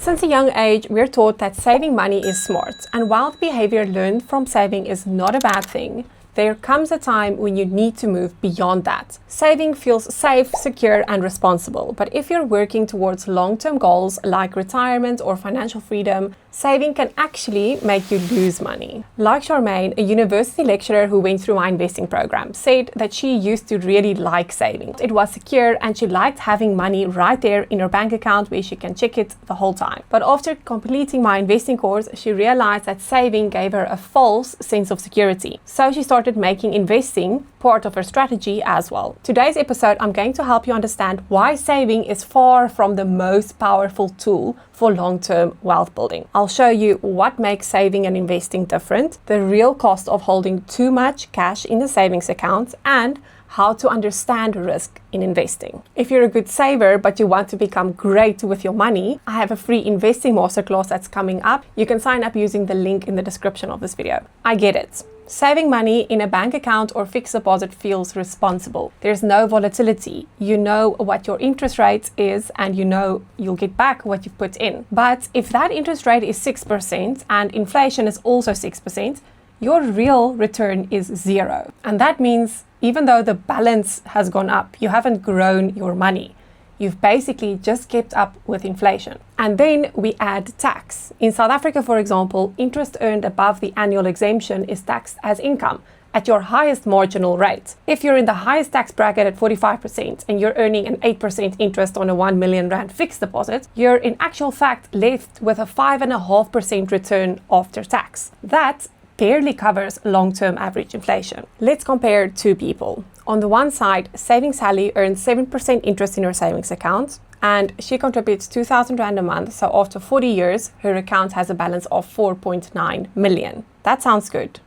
Since a young age, we're taught that saving money is smart, and while the behavior learned from saving is not a bad thing, there comes a time when you need to move beyond that. Saving feels safe, secure, and responsible, but if you're working towards long-term goals like retirement or financial freedom, saving can actually make you lose money. Like Charmaine, a university lecturer who went through my investing program, said that she used to really like saving. It was secure and she liked having money right there in her bank account where she can check it the whole time. But after completing my investing course, she realized that saving gave her a false sense of security. So she started making investing part of her strategy as well. Today's episode, I'm going to help you understand why saving is far from the most powerful tool for long-term wealth building. I'll show you what makes saving and investing different, the real cost of holding too much cash in a savings account, and how to understand risk in investing. If you're a good saver but you want to become great with your money, I have a free investing masterclass that's coming up. You can sign up using the link in the description of this video. I get it. Saving money in a bank account or fixed deposit feels responsible. There's no volatility. You know what your interest rate is and you know you'll get back what you've put in. But if that interest rate is 6% and inflation is also 6%, your real return is 0. And that means even though the balance has gone up, you haven't grown your money. You've basically just kept up with inflation. And then we add tax. In South Africa, for example, interest earned above the annual exemption is taxed as income at your highest marginal rate. If you're in the highest tax bracket at 45% and you're earning an 8% interest on a 1 million rand fixed deposit, you're in actual fact left with a 5.5% return after tax. That barely covers long-term average inflation. Let's compare two people. On the one side, Saving Sally earns 7% interest in her savings account and she contributes 2,000 Rand a month, so after 40 years, her account has a balance of 4.9 million. That sounds good.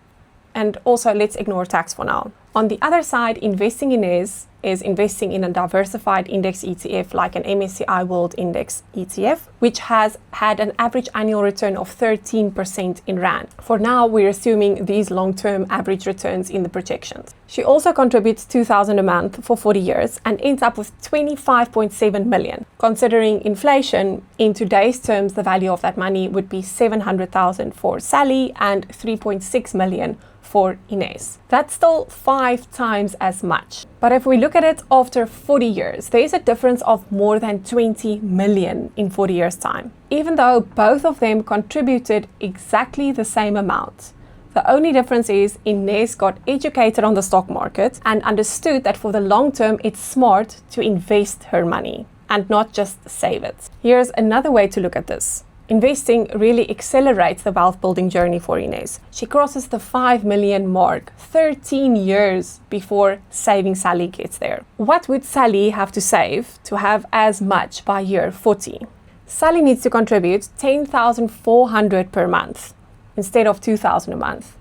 And also, let's ignore tax for now. On the other side, investing in Ines is investing in a diversified index ETF like an MSCI World Index ETF, which has had an average annual return of 13% in Rand. For now, we're assuming these long-term average returns in the projections. She also contributes 2,000 a month for 40 years and ends up with 25.7 million. Considering inflation, in today's terms, the value of that money would be 700,000 for Sally and 3.6 million for Ines. That's still 5 times as much. But if we look at it after 40 years, there is a difference of more than 20 million in 40 years' time. Even though both of them contributed exactly the same amount. The only difference is Ines got educated on the stock market and understood that for the long term, it's smart to invest her money and not just save it. Here's another way to look at this. Investing really accelerates the wealth building journey for Ines. She crosses the 5 million mark 13 years before Saving Sally gets there. What would Sally have to save to have as much by year 40? Sally needs to contribute 10,400 per month instead of 2,000 a month.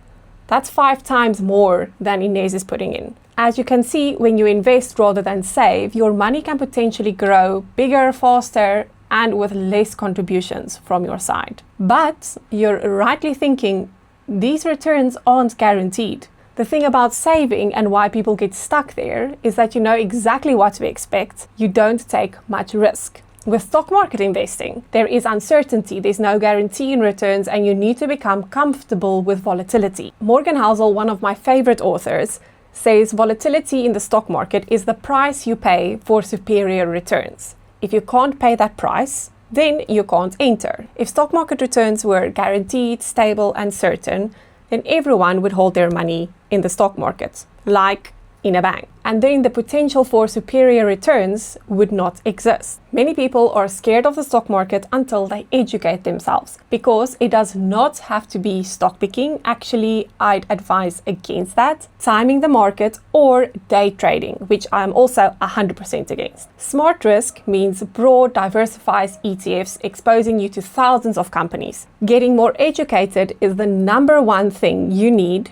That's 5 times more than Ines is putting in. As you can see, when you invest rather than save, your money can potentially grow bigger, faster, and with less contributions from your side. But you're rightly thinking, these returns aren't guaranteed. The thing about saving and why people get stuck there is that you know exactly what to expect. You don't take much risk. With stock market investing, there is uncertainty, there's no guarantee in returns, and you need to become comfortable with volatility. Morgan Housel, one of my favorite authors, says volatility in the stock market is the price you pay for superior returns. If you can't pay that price, then you can't enter. If stock market returns were guaranteed, stable, and certain, then everyone would hold their money in the stock market, like in a bank. And then the potential for superior returns would not exist. Many people are scared of the stock market until they educate themselves, because it does not have to be stock picking. Actually, I'd advise against that. Timing the market or day trading, which I'm also 100% against. Smart risk means broad, diversified ETFs exposing you to thousands of companies. Getting more educated is the number one thing you need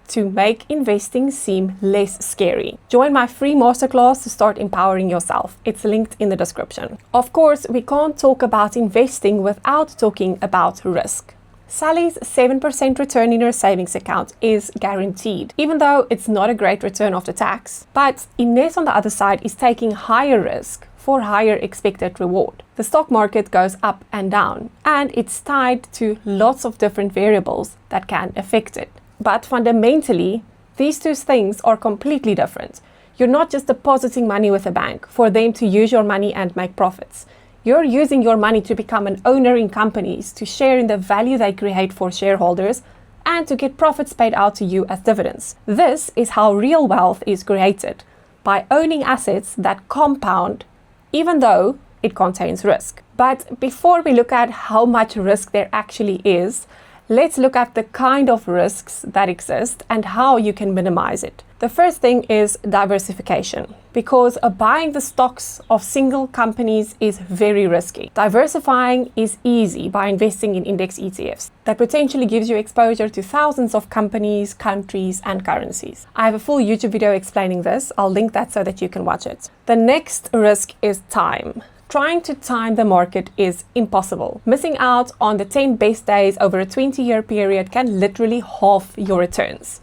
to make investing seem less scary. Join my free masterclass to start empowering yourself. It's linked in the description. Of course, we can't talk about investing without talking about risk. Sally's 7% return in her savings account is guaranteed, even though it's not a great return after tax. But Ines, on the other side, is taking higher risk for higher expected reward. The stock market goes up and down, and it's tied to lots of different variables that can affect it. But fundamentally, these two things are completely different. You're not just depositing money with a bank for them to use your money and make profits. You're using your money to become an owner in companies, to share in the value they create for shareholders, and to get profits paid out to you as dividends. This is how real wealth is created, by owning assets that compound, even though it contains risk. But before we look at how much risk there actually is, let's look at the kind of risks that exist and how you can minimize it. The first thing is diversification, because buying the stocks of single companies is very risky. Diversifying is easy by investing in index ETFs that potentially gives you exposure to thousands of companies, countries, and currencies. I have a full YouTube video explaining this. I'll link that so that you can watch it. The next risk is time. Trying to time the market is impossible. Missing out on the 10 best days over a 20-year period can literally halve your returns.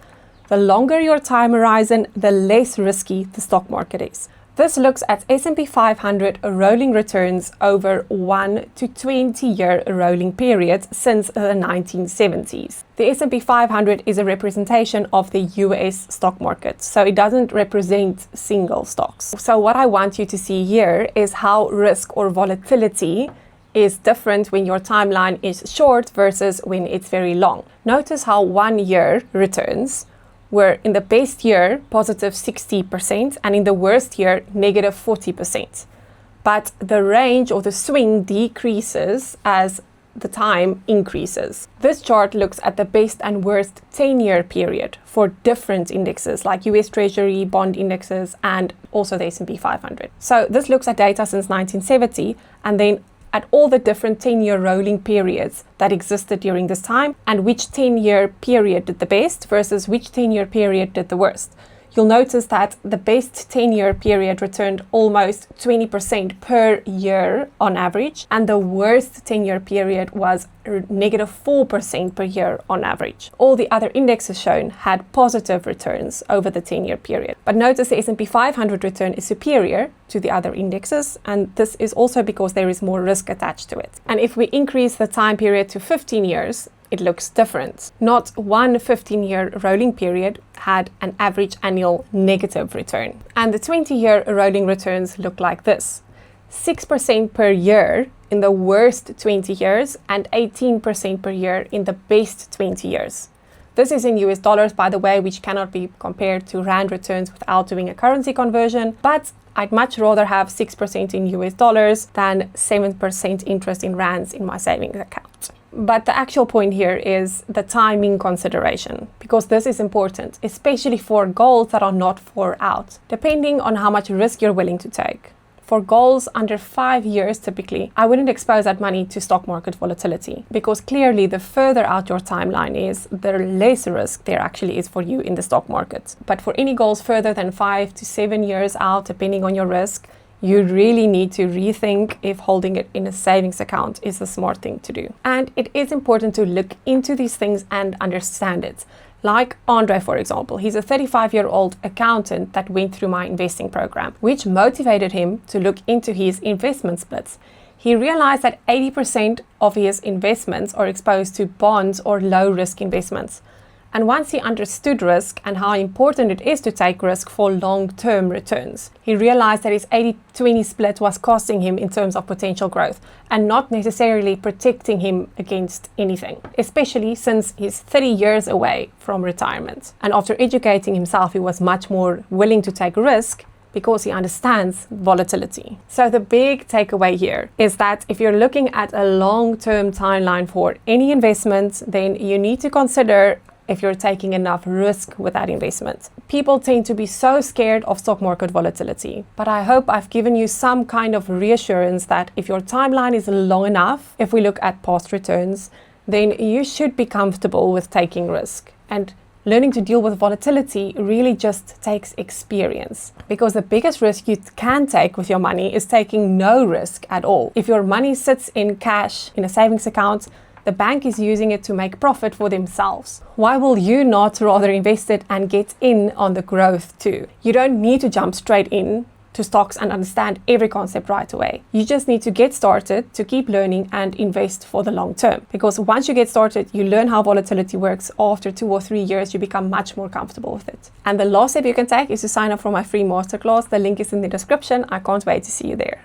The longer your time horizon, the less risky the stock market is. This looks at S&P 500 rolling returns over 1 to 20-year rolling periods since the 1970s. The S&P 500 is a representation of the US stock market, so it doesn't represent single stocks. So what I want you to see here is how risk or volatility is different when your timeline is short versus when it's very long. Notice how 1 year returns were in the best year positive 60% and in the worst year negative 40%. But the range or the swing decreases as the time increases. This chart looks at the best and worst 10-year period for different indexes like US Treasury, bond indexes, and also the S&P 500. So this looks at data since 1970 and then at all the different 10-year rolling periods that existed during this time and which 10-year period did the best versus which 10-year period did the worst. You'll notice that the best 10-year period returned almost 20% per year on average, and the worst 10-year period was negative 4% per year on average. All the other indexes shown had positive returns over the 10-year period. But notice the S&P 500 return is superior to the other indexes, and this is also because there is more risk attached to it. And if we increase the time period to 15 years, it looks different. Not one 15-year rolling period had an average annual negative return. And the 20-year rolling returns look like this: 6% per year in the worst 20 years and 18% per year in the best 20 years. This is in US dollars, by the way, which cannot be compared to Rand returns without doing a currency conversion, but I'd much rather have 6% in US dollars than 7% interest in Rands in my savings account. But the actual point here is the timing consideration, because this is important, especially for goals that are not far out, depending on how much risk you're willing to take. For goals under 5 years, typically, I wouldn't expose that money to stock market volatility, because clearly the further out your timeline is, the less risk there actually is for you in the stock market. But for any goals further than 5 to 7 years out, depending on your risk, you really need to rethink if holding it in a savings account is a smart thing to do. And it is important to look into these things and understand it. Like Andre, for example, he's a 35-year-old accountant that went through my investing program, which motivated him to look into his investment splits. He realized that 80% of his investments are exposed to bonds or low-risk investments. And once he understood risk and how important it is to take risk for long-term returns, he realized that his 80-20 split was costing him in terms of potential growth and not necessarily protecting him against anything, especially since he's 30 years away from retirement. And after educating himself, he was much more willing to take risk because he understands volatility. So the big takeaway here is that if you're looking at a long-term timeline for any investment, then you need to consider if you're taking enough risk with that investment. People tend to be so scared of stock market volatility, but I hope I've given you some kind of reassurance that if your timeline is long enough, if we look at past returns, then you should be comfortable with taking risk. And learning to deal with volatility really just takes experience, because the biggest risk you can take with your money is taking no risk at all. If your money sits in cash in a savings account, The bank is using it to make profit for themselves. Why will you not rather invest it and get in on the growth too? You don't need to jump straight in to stocks and understand every concept right away. You just need to get started, to keep learning and invest for the long term. Because once you get started, you learn how volatility works. After 2 or 3 years, you become much more comfortable with it. And the last step you can take is to sign up for my free masterclass. The link is in the description. I can't wait to see you there.